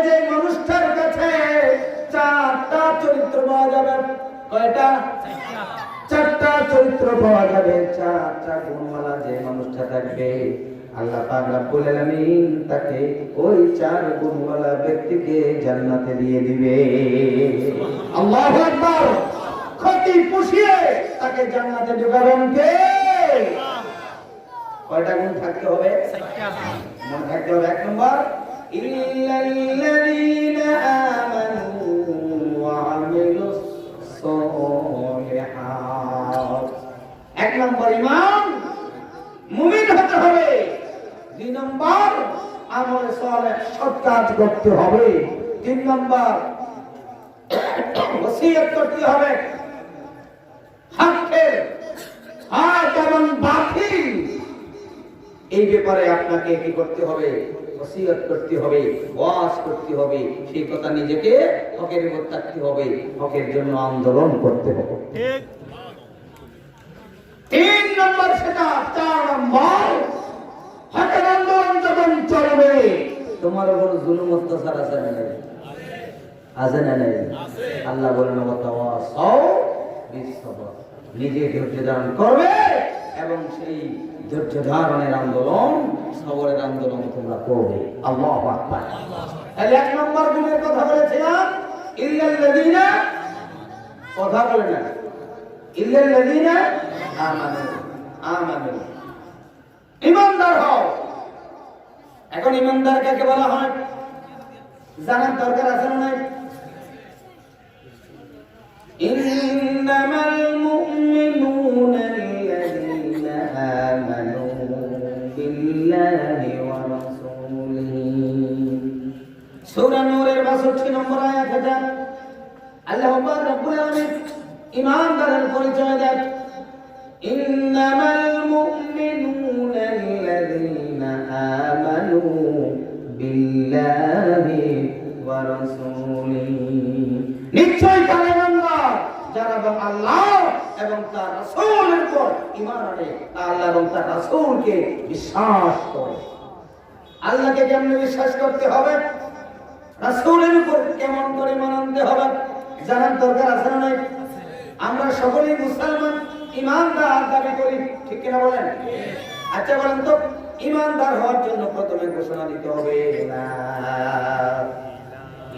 যে মানুষটার কাছে চারটা চরিত্র পাওয়া যাবে। কয়টা? চারটা চরিত্র পাওয়া যাবে। চারটা গুণওয়ালা যে মানুষটা থাকবে, আল্লাহ পাক রব্বুল আলামিন তাকে ওই চার গুণওয়ালা ব্যক্তিকে জান্নাতে দিয়ে দিবে। আল্লাহু আকবার। ক্ষতি পুষিয়ে তাকে জান্নাতে ঢোকাবেন কে? কয়টা গুণ থাকতে হবে? মনে থাকতে হবে। এক নম্বর, ইল্লাল্লাযীনা আমানু ওয়া আমিলুস সালিহাত। এক নম্বর ঈমান, মুমিন হতে হবে। দুই নম্বর, আমলে সালেহ, সৎ কাজ করতে হবে। তিন নম্বর, ওসিয়ত করতে হবে। হকের হক এবং বাতিল এই ব্যাপারে আপনাকে কি করতে হবে? ওসিয়ত করতে হবে, ওয়াজ করতে হবে। সেই কথা নিজেকে হকের উপর থাকতে হবে, হকের জন্য আন্দোলন করতে হবে। ঠিক। তিন নম্বর সেটা। চার নম্বর, হকের আন্দোলন যখন চলবে, তোমার উপর জুলুম অত্যাচার আছে না নাই? আছে না নাই? আল্লাহ বলেন ওয়াতাওয়াসাউ বিস-সাবর। নিজে ধৈর্য ধারণ করবে এবং সেই ধৈর্য ধারণের আন্দোলন, সবরের আন্দোলন তোমরা করবে। আল্লাহু আকবার। তাহলে এক নম্বর গুণের কথা বলেছিলাম, ইল্লাল্লাযীনা, কথা বলে না, ইল্লাল্লাযীনা আমানু। আমানু, ঈমানদার হও। এখন ঈমানদার কাকে বলা হয় জানার দরকার আছে না নাই? ইন্নামাল মুমিনুনা আল্লাযীনা আমানু বিল্লাহি ওয়া রাসূলিহি। সূরা নূরের 62 নম্বর আয়াত এটা। আল্লাহ পাক রব্বুল আলামিন ঈমানদারের পরিচয় দেন। ইন্নামাল মুমিনুনা আল্লাযীনা আমানু বিল্লাহি ওয়া রাসূলিহি। নিশ্চয় তারা ঈমানদার যারা আল্লাহ এবং তার রাসূলের উপর ঈমান আনে, আল্লাহ এবং তার রাসূলকে বিশ্বাস করে। আল্লাহকে কেমন বিশ্বাস করতে হবে, রাসূলের উপর কেমন করে ঈমান আনতে হবে জানার দরকার আছে না নাই? আমরা সকলেই মুসলমান, ঈমানদার দাবি করি, ঠিক কিনা বলেন? আচ্ছা বলেন তো, ঈমানদার হওয়ার জন্য প্রথমে ঘোষণা দিতে হবে লা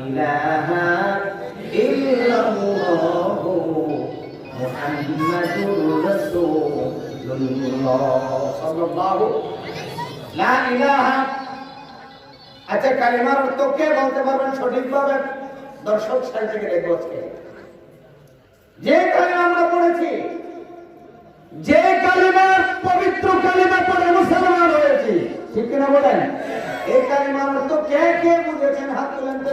ইলাহা ইল্লাল্লাহু মুহাম্মাদুর রাসূলুল্লাহ সাল্লাল্লাহু লা ইলাহা। আচ্ছা, কালিমার অর্থ কে বলতে পারবেন সঠিকভাবে? দর্শক সাইড থেকে দেখবো আজকে যে কালিমা আমরা পড়েছি, যে কালিমার পবিত্র কালিমা পড়ে মুসলমান হয়েছি, ঠিক কিনা বলেন? এই কালিমার অর্থ কে কে বুঝেছেন? হাত তুলেন তো।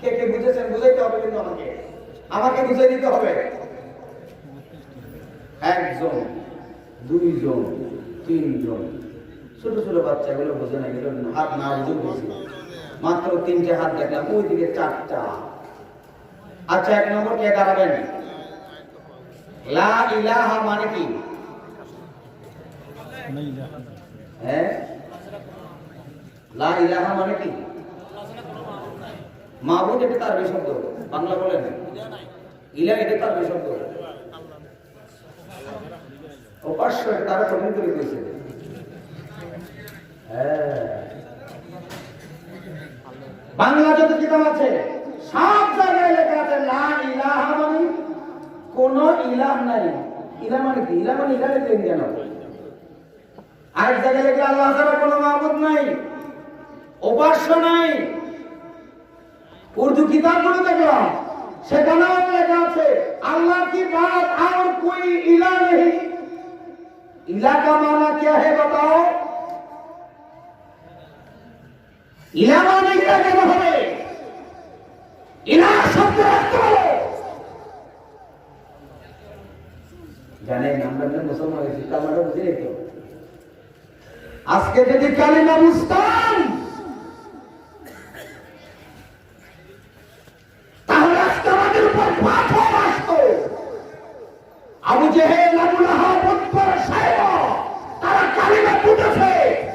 কে কে বুঝেছেন? বুঝাইতে হবে, কিন্তু আমাকে বুঝাই দিতে হবে। একজন, দুইজন, তিনজন, ছোট ছোট বাচ্চাগুলো বোঝে না, এগুলো হাত না বুঝে মাত্র তিনটে হাত দেখলাম, ওইদিকে চারটা। আচ্ছা, এক নম্বর কে দাঁড়াবেন? লা ইলাহা মানে কি? হ্যাঁ, লা ইলাহা মানে কি? মাবুদ, এটা তার শব্দ। বাংলা বলেন ইলাহ, এটা তার শব্দ। উপাস্য, তারা কঠিন করে দিয়েছে। বাংলা যত কিতাব আছে সব জায়গায় লেখা আছে লা ইলাহা মানে কোন ইলাহ নাই। ইলাহ মানে কি? ইলাহ মানে ইলাহ লিখলেন কেন? আর জায়গায় লেখা আল্লাহ ছাড়া কোনো মাবুদ নাই, উপাস্য নাই। উর্দু কিতাবগুলো দেখলাম, সেখানেও লেখা আছে अल्लाह की बात और कोई इला नहीं। इला का माना क्या है बताओ? इला माने क्या कहना है? इला शब्द रखते हो जाने আমরা মুসলমান হয়েছি, কালাটা বুঝে তো আজকে যদি কালিমা বুঝতাম তাহলে আজকে আমাদের উপর পাথর আসতো। আবু জেহেল, আবু লাহাব, উতবা, সাইবা তারা কালিমা বুঝেছে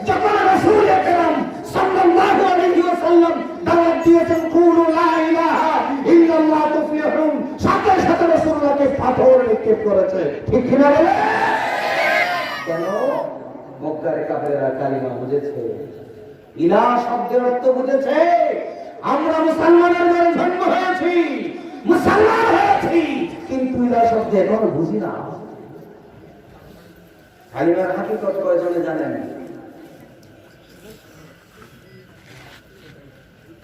যখন রাসূল আকরাম সাল্লাল্লাহু আলাইহি ওয়াসাল্লাম দাওয়াত দিয়েছেন কুলু লা ইলাহা ইল্লাল্লাহ তুফলিহুন, সাথে সাথে রাসূলুল্লাহকে পাথর নিক্ষেপ করেছে। ঠিক কিনা বলে? কেন? মক্কার কাফেররা কালিমা বুঝেছে, ইলাহ শব্দের অর্থ বুঝেছে। আমরা মুসলমানের ঘরে জন্ম হয়েছি, মুসলমান হয়েছি, কিন্তু ইলাহ শব্দ এখনো বুঝি না। কালিমার হাকিকত কয়জনে জানেন?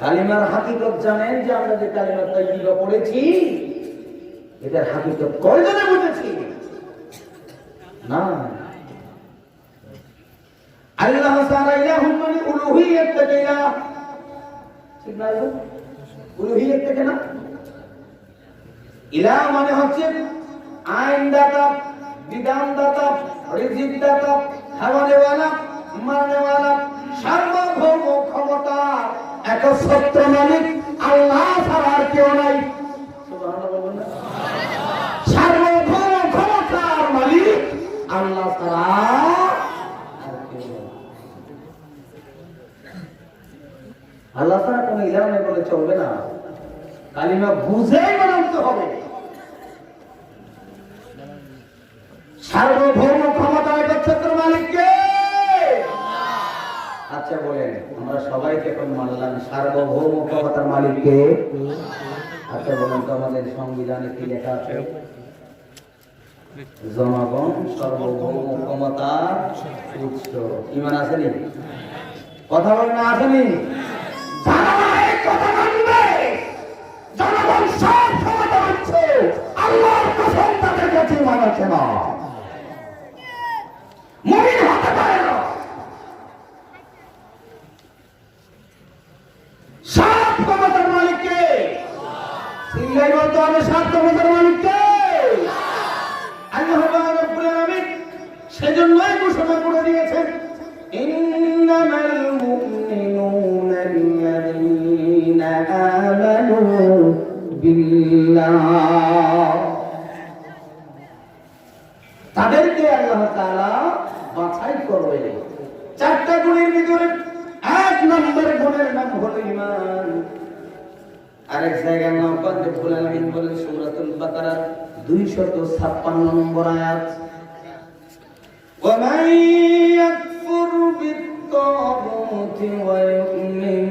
কালিমার হাকিকত জানেন? যে আমরা যে কালিমা তাইয়্যিবা পড়েছি এটার হাকিকত কয়জনে বুঝেছি? না। আল্লাহ তাআলা ইলাহুন মানে উলুহিয়ত থেকে ইলাহ, ঠিক না? উলুহিয়ত থেকে না, ইলাহ মানে হচ্ছে আইনদাতা, বিধানদাতা, রিজিক দাতা, খাওয়ানেওয়ালা, মারনেওয়ালা, সার্বভৌম ক্ষমতা একচ্ছত্র মালিক আল্লাহ ছাড়া আর কেউ নাই। সুবহানাল্লাহ বলুন না। সার্বভৌম ক্ষমতার মালিক আল্লাহ ছাড়া আর কেউ নাই। আল্লাহ ছাড়া কোনো ইলাহ নেই বলে চলবে না, কালিমা বুঝেই বানাতে হবে। সার্বভৌম ক্ষমতা একচ্ছত্র মালিককে। আচ্ছা বলেন, আমরা সবাইকে এখন মানলাম সার্বভৌম ক্ষমতার মালিককে। আচ্ছা বলেন তো আমাদের সংবিধানে কি লেখা আছে? জনগণ সার্বভৌম ক্ষমতার উৎস। ইমান আসেনি? কথা বলেন না, আসেনি? জনগণ সব ক্ষমতা হচ্ছে আল্লাহর কসম, তাদের কাছে ইমান আছে না, মুমিন হতে পারে না। সব ক্ষমতার মালিককে সিংহাই বলতে হবে। সব ক্ষমতার মালিককে আল্লাহ রাব্বুল আলামিন সেজন্যই ঘোষণা করে দিয়েছেন, ইন্নামাল মুমিনুনা আল্লাযীনা আমানু বিল্লাহ। তাদেরকে আল্লাহ তাআলা বাছাই করবে চারটা গুণের ভিতরে। এক নম্বর গুণের নাম হলো ঈমান। আরেক জায়গায় আল্লাহ পাক রব্বুল আলামিন বলেন সূরাতুল বাকারা 256 নম্বর আয়াত, ওয়া মান ইয়াকফুর বিত-তাগুতি ওয়া ইউমিন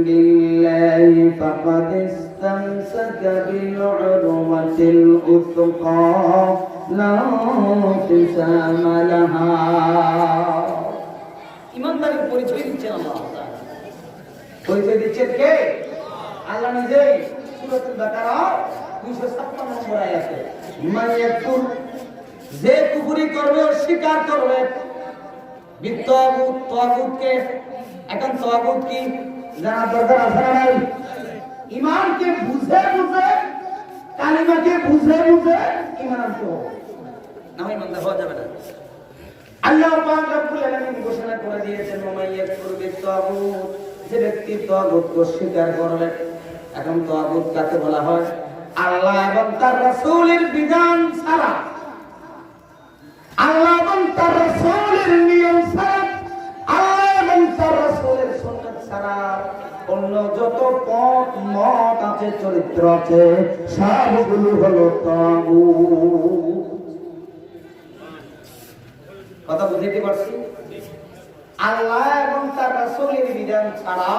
বিল্লাহি ফাকাদ ইসতামসাকা বিল-উরওয়াতিল উসকা লা ইনফিসামা লাহা। ইমানদারের পরিচয় দিচ্ছেন আল্লাহ তাআলা। পরিচয় দিচ্ছেন কে? আল্লাহ নিজেই। সূরাতুল বাকারা 256 নম্বর আয়াতে, মান ইয়াকফুর, যে কুফরি করবে, অস্বীকার করবে, বিত-তাগুত, তাগুতকে। এখন তাগুত কি জানা দরকার আছে না নাই? ঈমানকে বুঝে বুঝে, কালিমাকে বুঝে বুঝে ঈমান আনতে হবে, না হয় ঈমানদার হওয়া যাবে না। আল্লাহ পাক রব্বুল আলামিন ঘোষণা করে দিয়েছেন, ওয়া মান ইয়াকফুর বিত-তাগুত, যে ব্যক্তি তাগুতকে অস্বীকার করবে। এখন তাগুত কাকে বলা হয়? আল্লাহ এবং তার রাসূলের বিধান ছাড়া, আল্লাহ এবং তার রাসূলের নিয়ম ছাড়া, আল্লাহ এবং তার রাসূলের সুন্নাত ছাড়া অন্য যত পথ মত আছে, চরিত্র আছে, সবগুলো হলো তাগুত। কথা বুঝতে পারছি? আল্লাহ এবং তার রাসূলের বিধান ছাড়া,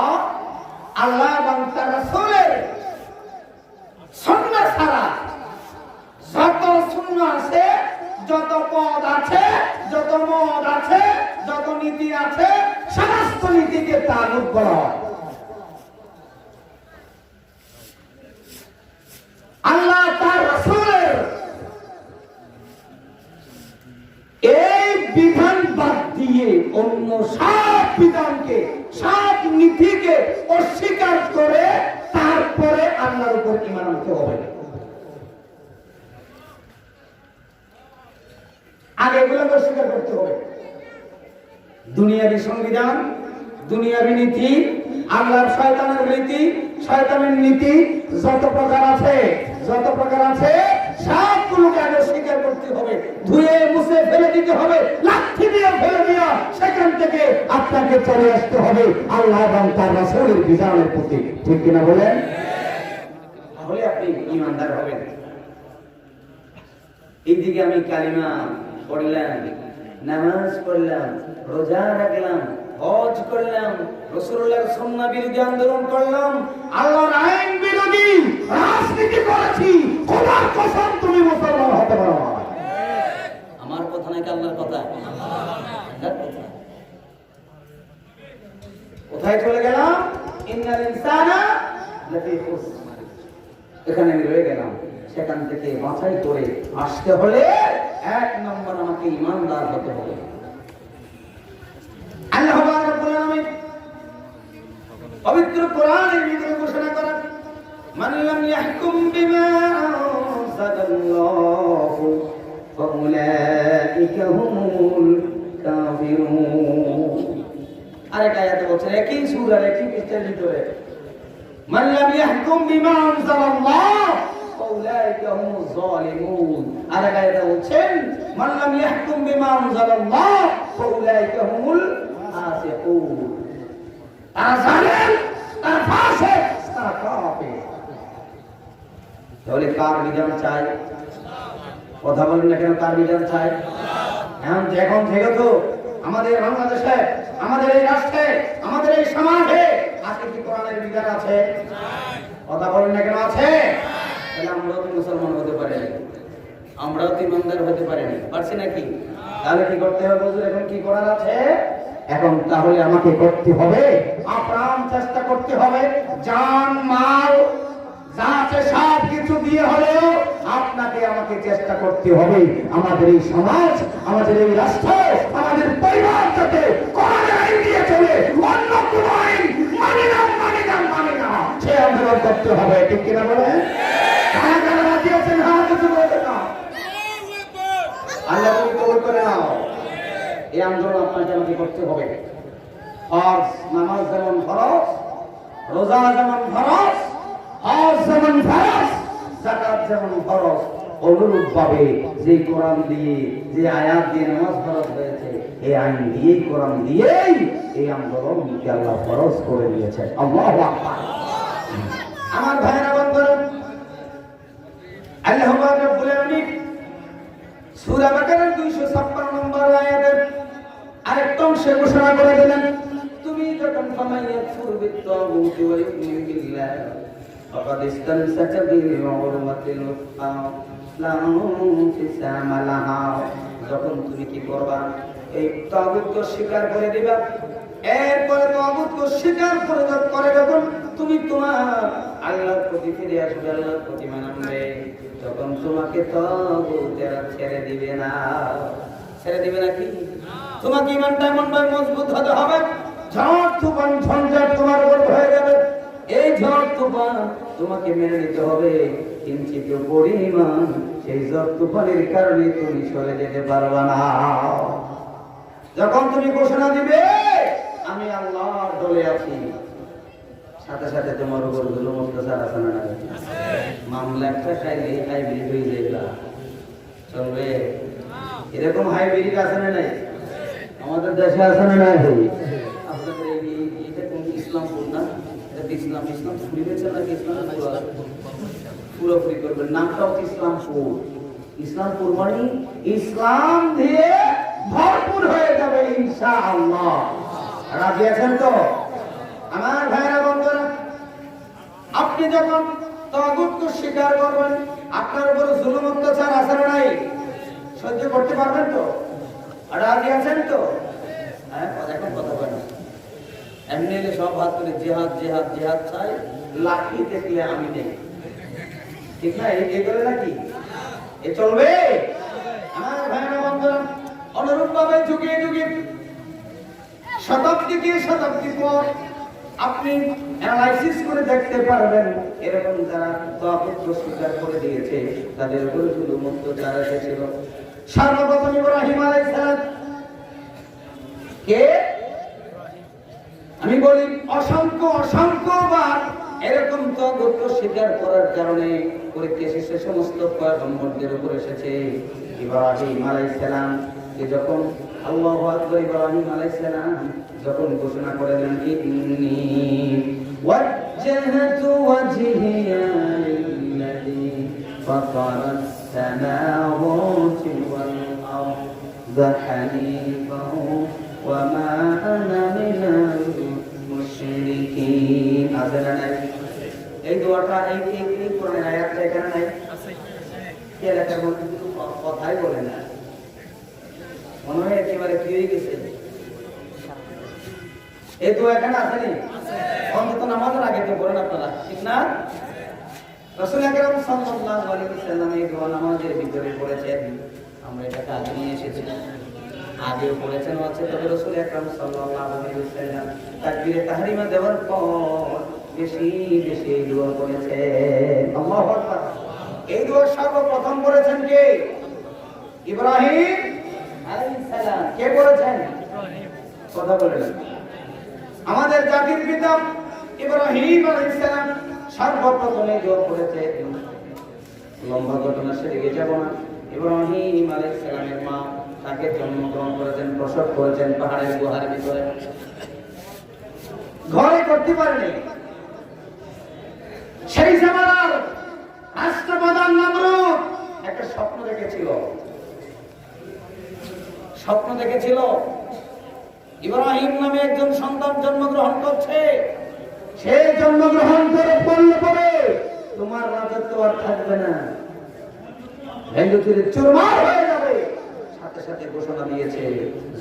আল্লাহ এবং তার রাসূলের সুন্নাহ ছাড়া যত সুন্নাহ আছে, যত পদ আছে, যত মত আছে, যত নীতি আছে, সমস্ত নীতিকে তাগুত বলা হয়। আল্লাহ তার রাসূলের এই বিধান বাদ দিয়ে অন্য সব বিধানকে, সব নীতিকে অস্বীকার করে তারপরে আল্লাহর উপর ঈমান আনতে হবে। আগে এগুলোকে অস্বীকার করতে হবে। দুনিয়াবি সংবিধান, দুনিয়াবি নীতি, আল্লাহর শয়তানের নীতি, শয়তানের নীতি যত প্রকার আছে, যত প্রকার আছে সবগুলোকে আগে স্বীকার করতে হবে, ধুয়ে মুছে ফেলে দিতে হবে, লাঠি দিয়ে ফেলে দিয়া সেখান থেকে আপনাকে চলে আসতে হবে আল্লাহ এবং তার রাসূলের বিধানের প্রতি। ঠিক কিনা বলেন? তাহলে আপনি ঈমানদার হবেন। এইদিকে আমি কালিমা পড়লাম, নামাজ পড়লাম, রোজা রাখলাম, হজ করলাম, রাসূলুল্লাহর সুন্নাহ বিরোধী আন্দোলন করলাম, আল্লাহর আইন বিরোধী রাজনীতি করেছি, খোদার কসম তুমি মুসলমান হতে পারো না। আমার কথা নাকি আল্লাহর কথা? আল্লাহর কথা। কোথায় চলে গেলাম? ইন্নাল ইনসানা লাফি খুসর। এখানে আমি রয়ে গেলাম। সেখান থেকে বাছাই করে আসতে হলে এক নম্বর আমাকে ঈমানদার হতে হবে। আল্লাহ রাব্বুল আলামিন পবিত্র কোরআনের ভিতরে ঘোষণা করেন, মান লাম ইয়াহকুম বিমা আনজালাল্লাহু ফাউলাইকা হুমুল কাফিরুন। আরেকটা আয়াতে বলছে একই সূরার একই পৃষ্ঠার ভিতরে, মান লাম ইয়াহকুম বিমা আনজালাল্লাহু ফাউলাইকা হুমুজ জালিমুন। আরেকটা আয়াতে বলছেন, মান লাম ইয়াহকুম বিমা আনজালাল্লাহু ফাউলাইকা হুমুল ফাসিকুন। তারা জালেম, তারা ফাসিক, তারা কাফির। তাহলে কার বিধান চাই? কথা বলেন না কেন? কার বিধান চাই? এখন থেকে তো আমাদের বাংলাদেশে, আমাদের এই রাষ্ট্রে, আমাদের এই সমাজে আজকে কি কোরআনের বিধান আছে? কথা বলেন না কেন? আছে। তাহলে আমরাও তো মুসলমান হতে পারিনি, আমরাও তো ইমানদার হতে পারিনি, পারছি নাকি? তাহলে কি করতে হবে? হুজুর এখন কি করার আছে? এখন তাহলে আমাকে করতে হবে, আপ্রাণ চেষ্টা করতে হবে, জান মাল যা আছে সব কিছু দিয়ে হলেও আপনাকে আমাকে চেষ্টা করতে হবে আমাদের এই সমাজ, আমাদের এই রাষ্ট্র, আমাদের পরিবার যাতে কোরআনের আইন দিয়ে চলে, অন্য কোন আইন মানে না সে আন্দোলন করতে হবে। ঠিক কিনা বলেন? কারা কারা রাজি আছেন? হ্যাঁ, কিছু বলতে না। আল্লাহ তুমি কবুল করে নাও। এই আন্দোলন আপনাকে আমাকে করতে হবে। ফরজ নামাজ যেমন ফরজ, রোজা যেমন ফরজ, হজ যেমন ফরজ, যাকাত যেমন ফরজ, অনুরূপ ভাবে যে কোরআন দিয়ে, যে আয়াত দিয়ে নামাজ ফরজ হয়েছে, এই আইন দিয়েই, কোরআন দিয়েই এই আন্দোলনকে আল্লাহ ফরজ করে দিয়েছে। আল্লাহু আকবার। আমার ভাইরা বন্ধুরা, আল্লাহ রাব্বুল আলামিন সূরা বাকারার 256 নম্বর আয়াতের আরেকটা অংশে ঘোষণা করে দিলেন, তুমি যখন ফামাইয়াকুর বিত্তাগুতি ওয়া ইউমিন বিল্লাহ ফাকাদ ইসতামসাকা বিল উরওয়াতিল উসকা লা ইনফিসামা লাহা। যখন তুমি কি করবা? এই তাগুতকে স্বীকার করে দিবা। এরপরে তাগুতকে স্বীকার করে যখন তুমি তোমার আল্লাহর প্রতি ফিরে আসবে, আল্লাহর প্রতি মানবে, তখন তোমাকে তাগুতেরা ছেড়ে দিবে না। ছেড়ে দিবে নাকি? তোমাকে ইমানটা এমনভাবে মজবুত হতে হবে, ঝড় তুফান ঝঞ্ঝাট তোমার উপর হয়ে যাবে। এই ঝড় তুফান তোমাকে মেনে নিতে হবে, কিঞ্চিত পরিমাণ সেই ঝড় তুফানের কারণে তুমি সরে যেতে পারবে না। যখন তুমি ঘোষণা দিবে আমি আল্লাহর দলে আছি, সাথে সাথে তোমার উপর জুলুম অত্যাচার আছে না? মামলা একটা খাইলে হাইব্রিড হয়ে যাইবা, চলবে? এরকম হাইব্রিড আছে না নাই? আমাদের দেশে আছে না নাই? আপনাদের এটা কোন ইসলামপুর না? এটা ইসলাম ফুরি হয়েছে নাকি? ইসলাম পুরোপুরি করবেন, নামটাও ইসলামপুর। ইসলামপুর মানে ইসলাম দিয়ে ভরপুর হয়ে যাবে ইনশাআল্লাহ। রাজি আছেন তো আমার ভাইরা বন্ধুরা? আপনি যখন তাগুতকে স্বীকার করবেন, আপনার উপর জুলুম অত্যাচার আছে না নাই? সহ্য করতে পারবেন তো? রাজি আছেন তো? হ্যাঁ, এখন কথা বলেন। এমনি এলে সব হাত করে জিহাদ জিহাদ জিহাদ চাই, লাঠি দেখলে আমি নেই, ঠিক না? এই করে নাকি এ চলবে? আমার ভাইরা বন্ধুরা, অনুরূপ ভাবে যুগে যুগে, শতাব্দী কি শতাব্দী পর আপনি অ্যানালাইসিস করে দেখতে পারবেন, এরকম যারা তাগুতকে স্বীকার করে দিয়েছে তাদের উপর জুলুম অত্যাচার এসেছিল। সর্বপ্রথম ইব্রাহিম আলাইহিস সালাম কে? আমি বলি অসংখ্যবার এরকম তগুতকে স্বীকার করার কারণে পরীক্ষা শেষে সমস্ত পয়গম্বরদের উপর এসেছে। ইব্রাহিম আলাইহিস সালাম কে যখন আল্লাহু আকবার, ইব্রাহিম আলাইহিস সালাম যখন ঘোষণা করলেন ইন্নী ওয়াজ্জাহতু ওয়াজহিয়া লিল্লাযী ফাতারাস সামাওয়াতি ওয়াল আরদ হানিফান ওয়া মা আনা মিনাল মুশরিকিন। আযানা নাই এই দোয়াটা, এই কোরআনের আয়াতটা এখানে নাই, আছে কি লেখা বলতে কিন্তু কথাই বলে না, মনে হয় একেবারে কি হয়ে গেছে। এই দোয়া এখানে আছে নি? অন্তত নামাজের আগে তো পড়েন আপনারা, ঠিক না? রাসূল আকরাম সাল্লাল্লাহু আলাইহি ওয়াসাল্লাম এই দোয়া নামাজের ভিতরে পড়েছেন। আমরা এটাকে আগে নিয়ে এসেছি, আগেও পড়েছেন আছে। তবে রাসূল আকরাম সাল্লাল্লাহু আলাইহি ওয়াসাল্লাম তাকবীরে তাহরিমা দেওয়ার পর বেশি বেশি এই দোয়া পড়েছেন। আল্লাহু আকবার। এই দোয়া সর্বপ্রথম পড়েছেন কে? ইব্রাহিম আলাইহিস সালাম। কে পড়েছেন? ইব্রাহিম। কথা বলেন। আমাদের জাতির পিতা ইব্রাহিম আলাইহিস সালাম সর্বপ্রথম এই দোয়া পড়েছেন। লম্বা ঘটনা সেদিকে যাব না। ইব্রাহিম আলাইহিস সালামের মা তাকে জন্মগ্রহণ করেছেন, প্রসব করেছেন পাহাড়ের গুহার ভিতরে, ঘরে করতে পারেনি। সেই জামানার রাষ্ট্রপ্রধান নমরুদ একটা স্বপ্ন দেখেছিল। ইব্রাহিম নামে একজন সন্তান জন্মগ্রহণ করছে। সে জন্মগ্রহণ করে পড়লে পরে তোমার রাজত্ব আর থাকবে না, ভেঙ্গে চুরমার হয়ে যাবে। সাথে সাথে ঘোষণা দিয়েছে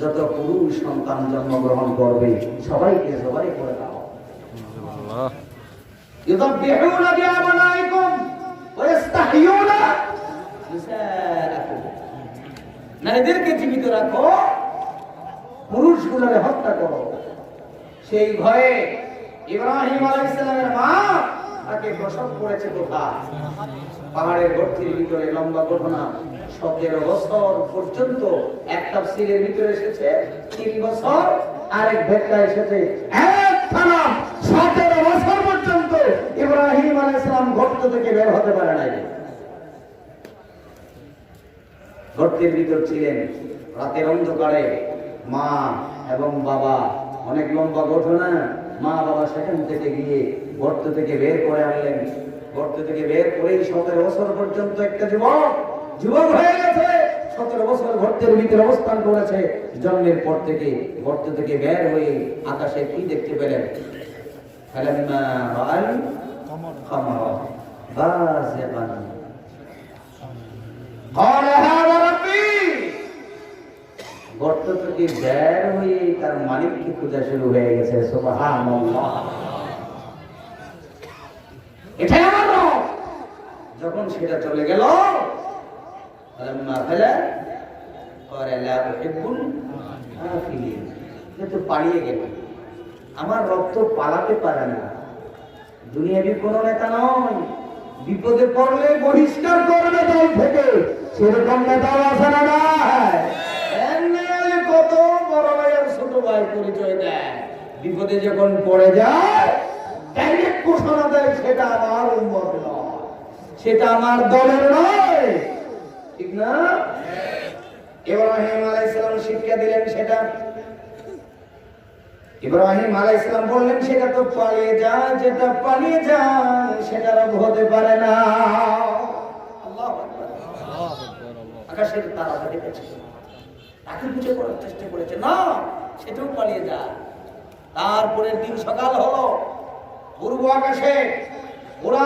যত পুরুষ সন্তান জন্মগ্রহণ করবে সবাইকে জবাই করে দাও। ইউযাববিহুনা বিআবনাইকুম ওয়া ইস্তাহইয়ুনা নিসাআকুম। নারীদেরকে জীবিত রাখো, পুরুষগুলোকে হত্যা করো। সেই ভয়ে ইব্রাহিম আলাইহিস সালামের মা তাকে প্রসব করেছে কোথায়? পাহাড়ের গর্তের ভিতরে। লম্বা ঘটনা, 17 বছর পর্যন্ত এক তাফসীরের ভিতরে এসেছে 3 বছর, আরেক ব্যাখ্যা এসেছে একটানা 17 বছর পর্যন্ত ইব্রাহিম আলাইহিস সালাম গর্ত থেকে বের হতে পারে নাই। গর্তের ভিতর ছিলেন। রাতের অন্ধকারে মা এবং বাবা, অনেক লম্বা ঘটনা। মা বাবা সেখান থেকে গিয়ে গর্ত থেকে বের করে আনলেন। গর্ত থেকে বের করেই 17 বছর পর্যন্ত একটা যুবক হয়ে গেছে। 17 বছর গর্তের ভিতরে অবস্থান করেছে। জন্মের পর থেকে গর্ত থেকে বের হয়ে আকাশে কি দেখতে পেলেন? ফালাম্মা রাআল কামারা বাযিগান ক্বালা হাযা রাব্বী। গর্ত থেকে বের হয়ে তার মালিককে খোঁজা শুরু হয়ে গেছে। সুবহানাল্লাহ। এটাই আমার রব। যখন সেটা চলে গেল, ফালাম্মা ফালা ক্বালা লা উহিব্বুল আফিলিন। তো পালিয়ে গেল। আমার রব তো পালাতে পারে না, দুনিয়াবি কোন নেতা নয়, বিপদে পড়লে বহিষ্কার করবে দল থেকে, সেরকম নেতাও আছে না? কত বড় ভাই আর ছোট ভাই পরিচয় দেয়, বিপদে যখন পড়ে যায় ডাইরেক্ট ঘোষণা দেয় সেটা আমার উম্মত নয়, সেটা আমার দলের নয়, ঠিক না? ইব্রাহিম আলাইহিস সালাম শিক্ষা দিলেন সেটা। ইব্রাহিম আলাইহিস সালাম বললেন সেটা তো পালিয়ে যায়, যেটা পালিয়ে যায় সেটা রব হতে পারে না। আল্লাহু আকবার। আকাশের তারা দেখেছে, তাকে বুঝে করার চেষ্টা করেছে, না সেটাও পালিয়ে যায়। তারপরের দিন সকাল হলো, পূর্ব আকাশে পুরা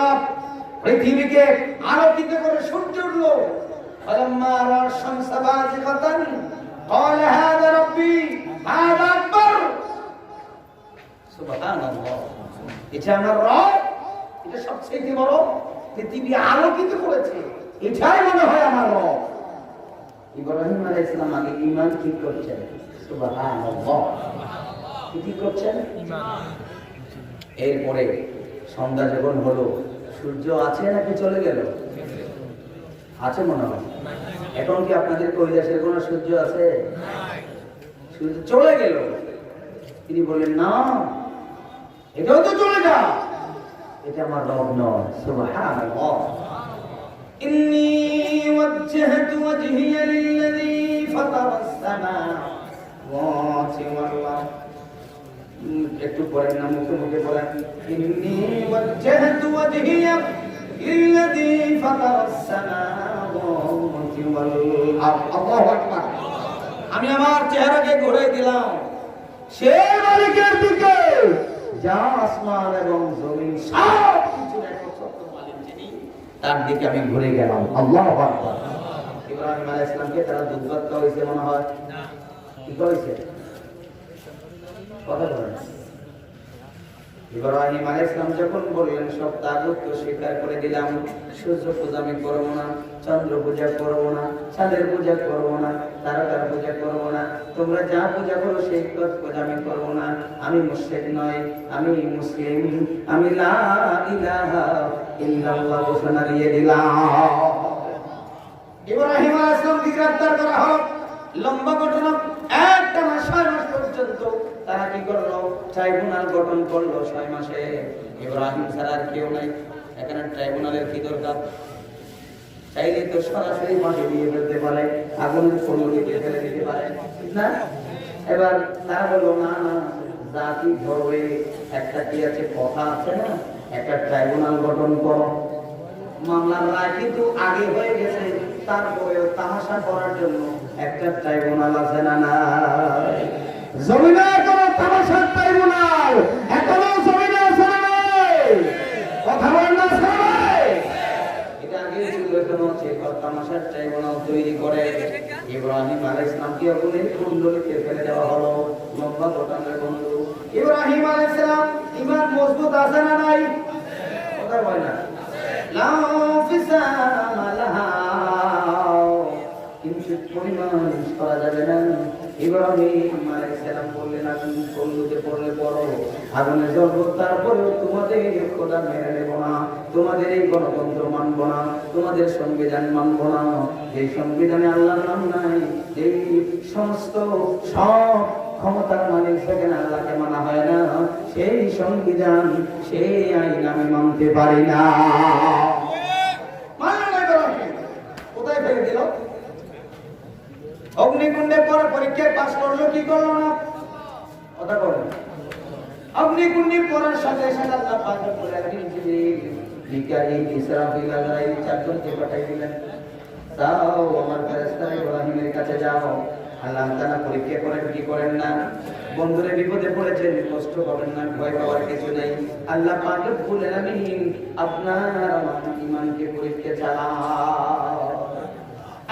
পৃথিবীকে আলোকিত করে সূর্য উঠলো। ফালাম্মা রাআ শামসা বাযিগাতান ক্বালা হাযা রাব্বী হাযা আকবার। সুবহানাল্লাহ। এটা আমার রব, এটা সবচেয়ে বড়, পৃথিবী আলোকিত করেছে, এটাই মনে হয় আমার রব। ইব্রাহিম আলাইহিস সালাম আগে ঈমান ঠিক করছেন। সুবহানাল্লাহ। কি করছেন? ঈমান। এরপরে সন্ধ্যা যখন হলো, সূর্য আছে নাকি চলে গেল? আছে মনে হয়। এখন কি আপনাদের কৈলাসের কোন সূর্য আছে? সূর্য চলে গেল। তিনি বললেন না, এটাও তো চলে যা, এটা আমার রব নয়। সুবহানাল্লাহ। ইন্নী ওয়াজ্জাহতু ওয়াজহিয়া লিল্লাযী ফাতারাস সামাওয়াতি ওয়াল আরদ। একটু পড়েন না, মুখে মুখে বলেন, ইন্নী ওয়াজ্জাহতু ওয়াজহিয়া লিল্লাযী ফাতারাস সামাওয়াতি ওয়াল আরদ। আল্লাহু আকবার। আমি আমার চেহারাকে ঘুরে দিলাম সেই মালিকের দিকে যা আসমান এবং জমিন সব কিছু একচ্ছত্র মালিক যিনি, তার দিকে আমি ঘুরে গেলাম। আল্লাহু আকবার। ইব্রাহিম আলাইহিস সালামকে তারা দুধ খাওয়াইছে মনে হয়, কি খাওয়াইছে? কথা বলেন। ইব্রাহিম আলাইহিস সালাম যখন বললেন সব তাগুত স্বীকার করে দিলাম, সূর্য পূজা আমি করব না, চন্দ্র পূজা করব না, চাঁদের পূজা করব না, তারকার পূজা করব না, তোমরা যা পূজা করো সেই পূজা আমি করব না, আমি মুশরিক নয়, আমি মুসলিম, আমি লা ইলাহা ইল্লাল্লাহ ঘোষণা দিয়ে দিলাম। ইব্রাহিম আলাইহিস সালামকে গ্রেফতার করা হলো। লম্বা ঘটনা, একটা মাস 6 মাস পর্যন্ত তারা কি করলো? ট্রাইব্যুনাল গঠন করলো 6 মাসে। ইব্রাহিম ছাড়া আর কেউ নাই। এখানে ট্রাইব্যুনালের কি দরকার? চাইলে তো সরাসরি মাটি দিয়ে ফেলতে পারে, আগুনের ফলন দিয়ে ফেলে দিতে পারে, ঠিক না? এবার তারা বললো না না, জাতি ধরবে, একটা কি আছে, কথা আছে না, একটা ট্রাইব্যুনাল গঠন করো। মামলার রায় কিন্তু আগে হয়ে গেছে, তারপরেও তামাশা করার জন্য একটা ট্রাইব্যুনাল আছে না? না, জমিনে কোনো তামাশার ট্রাইব্যুনাল এখনো জমিনে আছে না? কথা বলেন না সবাই। এটা আগে ছিল, এখনো আছে। তামাশার ট্রাইব্যুনাল তৈরি করে ইব্রাহিম আলাইহিস সালামকে আগুনের কুণ্ডলিতে ফেলে দেওয়া হলো। লম্বা ঘটনার বন্ধু, ইব্রাহিম আলাইহিস সালাম ঈমান মজবুত আছে না নাই? কথা বলেন না। কিন্তু পরিমাণ করা যাবে না। ইব্রাহিম আলাইহিস সালাম বললেন, আগুন কুণ্ডলিতে পড়লে পড়ো, আগুনে জ্বলবো, তারপরেও তোমাদের খোদা মেনে নেব না, তোমাদের এই গণতন্ত্র মানব না, তোমাদের সংবিধান মানব না। এই সংবিধানে আল্লাহর নাম নাই, এই সমস্ত সব ক্ষমতার মালিক সেখানে আল্লাহকে মানা হয় না, সেই সংবিধান, সেই আইন আমি মানতে পারি না। কোথায় ফেলে দিল? অগ্নিকুণ্ডে পরে পরীক্ষায় পাস করলো, কি করলো না? কথা বলেন। অগ্নিকুণ্ডে পড়ার সাথে সাথে আল্লাহ পাক রব্বুল আলামিন মিকাইল, ইসরাফিল, আজরাইল চারজনকে পাঠাই দিলেন, যাও আমার ফেরেশতা ইব্রাহিমের কাছে যাও। আল্লাহ তাআলা পরীক্ষা করেন কি করেন না? বন্ধুরে বিপদে পড়েছেন, কষ্ট পাবেন না, ভয় পাওয়ার কিছু নেই। আল্লাহ পাক রব্বুল আলামিন আপনার আমার ঈমানকে পরীক্ষা চালান।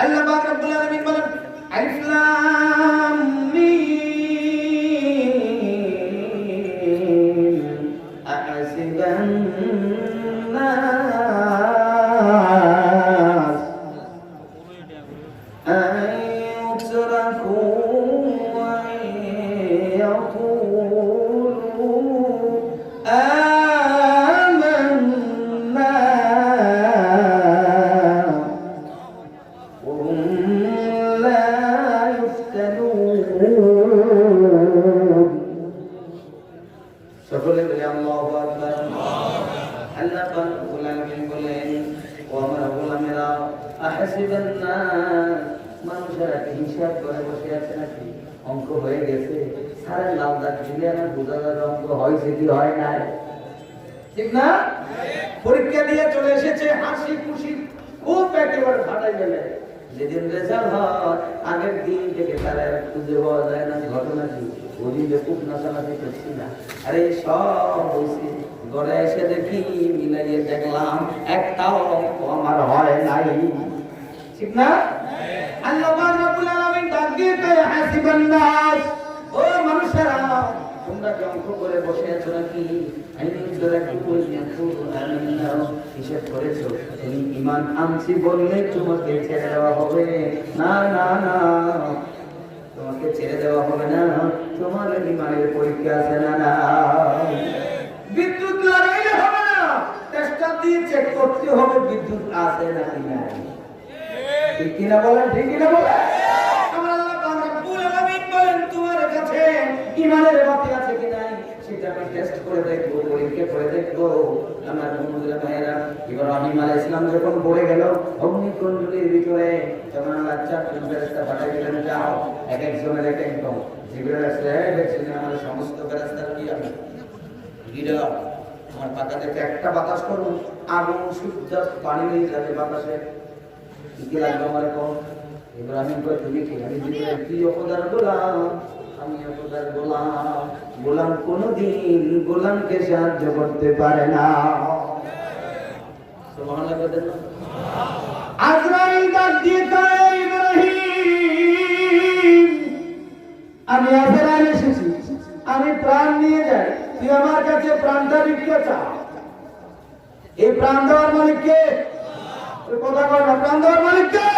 আল্লাহ পাক রব্বুল আলামিন বলেন, আলিফ লাম মিম আহসিবান নাস আয়ুতরাকু ওয়ায়াকুলু আমান্না ওহুম লা ইফতানুন। সকলে বলে আল্লাহু আকবার। আল্লাহ পাক রব্বুল আলামিন বলেন, ও আমার গোলামেরা, আহসিবান নাস, মানুষেরা কি হিসাব করে বসে আছে নাকি? অঙ্ক হয়ে গেছে, সারা লাল দাগ দিলে আমার বোঝা যাবে অঙ্ক হয়েছে কি হয় নাই, ঠিক না? পরীক্ষা দিয়ে চলে এসেছে হাসি খুশি, খুব একেবারে ফাটাই গেলে। যেদিন রেজাল্ট হয় আগের দিন থেকে তারা খুঁজে পাওয়া যায় না। ঘটনা কি? ওদিন যে খুব নাচানাচি করছি না, আরে সব হয়েছে, ঘরে এসে দেখি মিলাইয়ে দেখলাম একটাও অঙ্ক আমার হয় নাই, ঠিক না? আল্লাহ পাক রব্বুল আলামিন ডাক দিয়ে কয়, হাসিবান নাস, ও মানুষেরা, তোমরা কি অঙ্ক করে বসে আছো নাকি? হিসেব করেছো তুমি ঈমান আনছি বললে তোমাকে ছেড়ে দেওয়া হবে না? না না, তোমাকে ছেড়ে দেওয়া হবে না, তোমার ঈমানের পরীক্ষা আছে না? না, বিদ্যুৎ লাগাইলে হবে না, টেস্টার দিয়ে চেক করতে হবে বিদ্যুৎ আছে নাকি নাই, ঠিক কিনা বলেন? ঠিক কিনা বলেন? আমার আল্লাহ পাক রব্বুল আলামিন বলেন, তোমার কাছে ঈমানের বাতি আছে কি নাই সেটা আমি টেস্ট করে দেখবো, পরীক্ষা করে দেখবো। আমার বন্ধুরা ভাইয়েরা, ইব্রাহিম আলাইহিস সালাম যখন পড়ে গেল অগ্নিকুণ্ডলীর ভিতরে, তখন আল্লাহ চারজন ফেরেশতা পাঠিয়ে দিলেন, যাও এক একজনের এক এক দম। জিবরাইল আসলেন, দেখছেন আমার সমস্ত ফেরেশতা কি আমি গিরা আমার পাতা থেকে একটা বাতাস করুন, আগুন শুদ্ধ পানি নিয়ে যাবে বাতাসে। কি লাগবে আমার কম? ইব্রাহিম কই, তুমি কি? আমি জিবরাইল, কি খোদার গোলাম, আমি খোদার গোলাম। গোলাম কোনদিন গোলামকে সাহায্য করতে পারে না। সুবহানাল্লাহ বলেন না? আজরাইল ডাক দিয়ে কয়, ইব্রাহিম, আমি আজরাইল এসেছি, আমি প্রাণ নিয়ে যাই, তুই আমার কাছে প্রাণটা বিক্রি চা। এই প্রাণ দেওয়ার মালিক কে? কথা কয় না, প্রাণ দেওয়ার মালিক কে?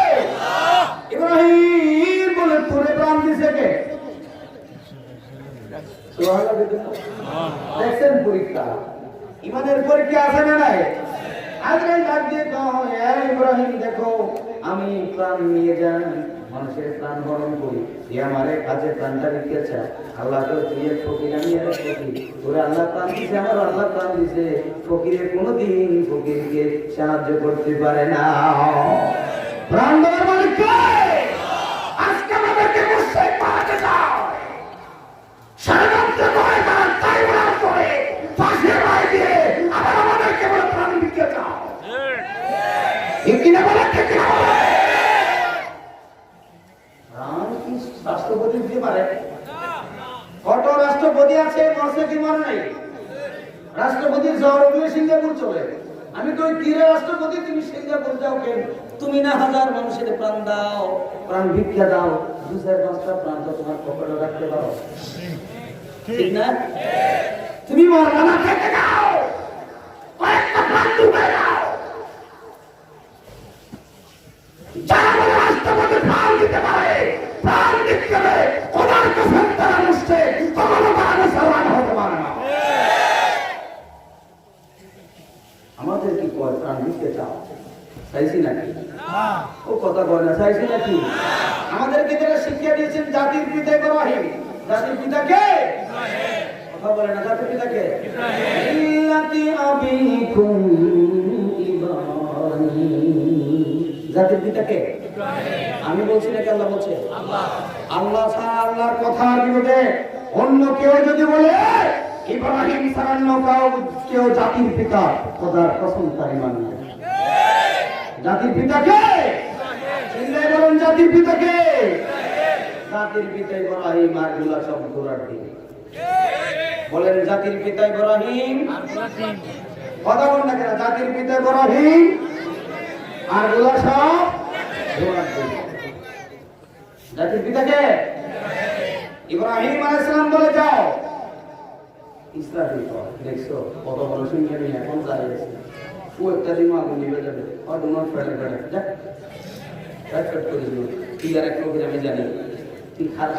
ইব্রাহিম বলে, তোরে প্রাণ দিছে কে? দেখছেন পরীক্ষা, ইমানের পরীক্ষা আছে না নাই? আজরাইল ডাক দিয়ে কয়, ইব্রাহিম দেখো, আমি প্রাণ নিয়ে যাই, মানুষের প্রাণ হরণ করি, তুই আমার কাছে প্রাণটা বিক্রি চা। আল্লাহ তো তুই এক ফকির, আমি এক ফকির, তোরে আল্লাহ প্রাণ দিছে, আমার আল্লাহ প্রাণ দিছে। ফকিরে কোনোদিন ফকিরকে সাহায্য করতে পারে না। প্রাণ দেওয়ার মালিক কে? আজকে আমাদেরকে মুশরিক বানাতে চায়, ষড়যন্ত্র করে তারা তাই বলা করে ফাঁসির রায় দিয়ে আবার আমাদেরকে বলে প্রাণ বিক্রি চাও। ঠিক কিনা বলে? ঠিক কিনা বলে? প্রাণ কি রাষ্ট্রপতি দিতে পারে? কত রাষ্ট্রপতি আছে, মরছে কি মর নাই? রাষ্ট্রপতির জহরুল সিঙ্গাপুর চলে। আমি কই, কিরে রাষ্ট্রপতি, তুমি সিঙ্গাপুর যাও কেন? তুমি না হাজার মানুষের প্রাণ দাও, প্রাণ ভিক্ষা দাও, 2-4-5টা প্রাণ তো তোমার পকেটে রাখতে পারো, ঠিক না? তুমি মরবা না, থেকে দাও, কয়েকটা প্রাণ ডুবে দাও। যারা বলে রাষ্ট্রপতি প্রাণ দিতে পারে, প্রাণ দিতে গেলে খোদার কসম তারা মুশরিক, কখনো তারা মুসলমান হতে পারে না। আমাদের কি কয়, প্রাণ দিতে চাও, চাইছি নাকি? ও কথা বলে না, চাইছি নাকি? আমাদেরকে যারা শিক্ষা দিয়েছেন জাতির পিতা ইব্রাহিম, জাতির পিতা কে? কথা বলে না, জাতির পিতা কে? ইল্লাতি আবিকুম ইব্রাহিম। জাতির পিতা কে? আমি বলছি নাকি আল্লাহ বলছে? আল্লাহ ছাড়া, আল্লাহর কথার বিরুদ্ধে অন্য কেউ যদি বলে ইব্রাহিম ছাড়া অন্য কেউ জাতির পিতা, খোদার কসম তার ঈমান নেই। জাতির পিতা কে? চিল্লায় বলেন, জাতির পিতা কে? জাতির পিতা ইব্রাহিম, আর গুলা সব ঘোড়ার দিকে। বলেন, জাতির পিতা ইব্রাহিম, কথা বল না কেন? জাতির পিতা ইব্রাহিম, আর গুলা সব ঘোড়ার দিকে। জাতির পিতা কে? ইব্রাহিম আলাইহিস সালাম বলে, যাও ইসরাফিল কর। দেখছো কত বড় সিংহে নিয়ে এখন দাঁড়িয়েছে, ও একটা দিন আগুন নিভে যাবে, আর তোমার ফেলে ফেলে যা কাট করে দিল। তুই আর এক লোকের আমি জানি, তুই খারাপ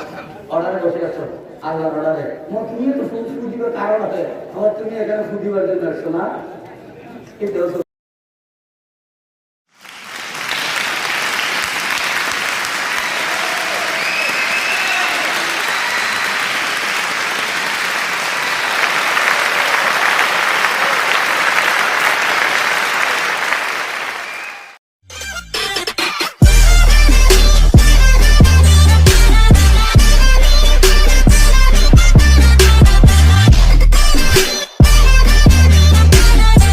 অর্ডারে বসে আছো, আল্লাহর অর্ডারে। তুমি তো ফুদিবার কারণ আছে, আবার তুমি এখানে ফুদিবার জন্য আসছো না?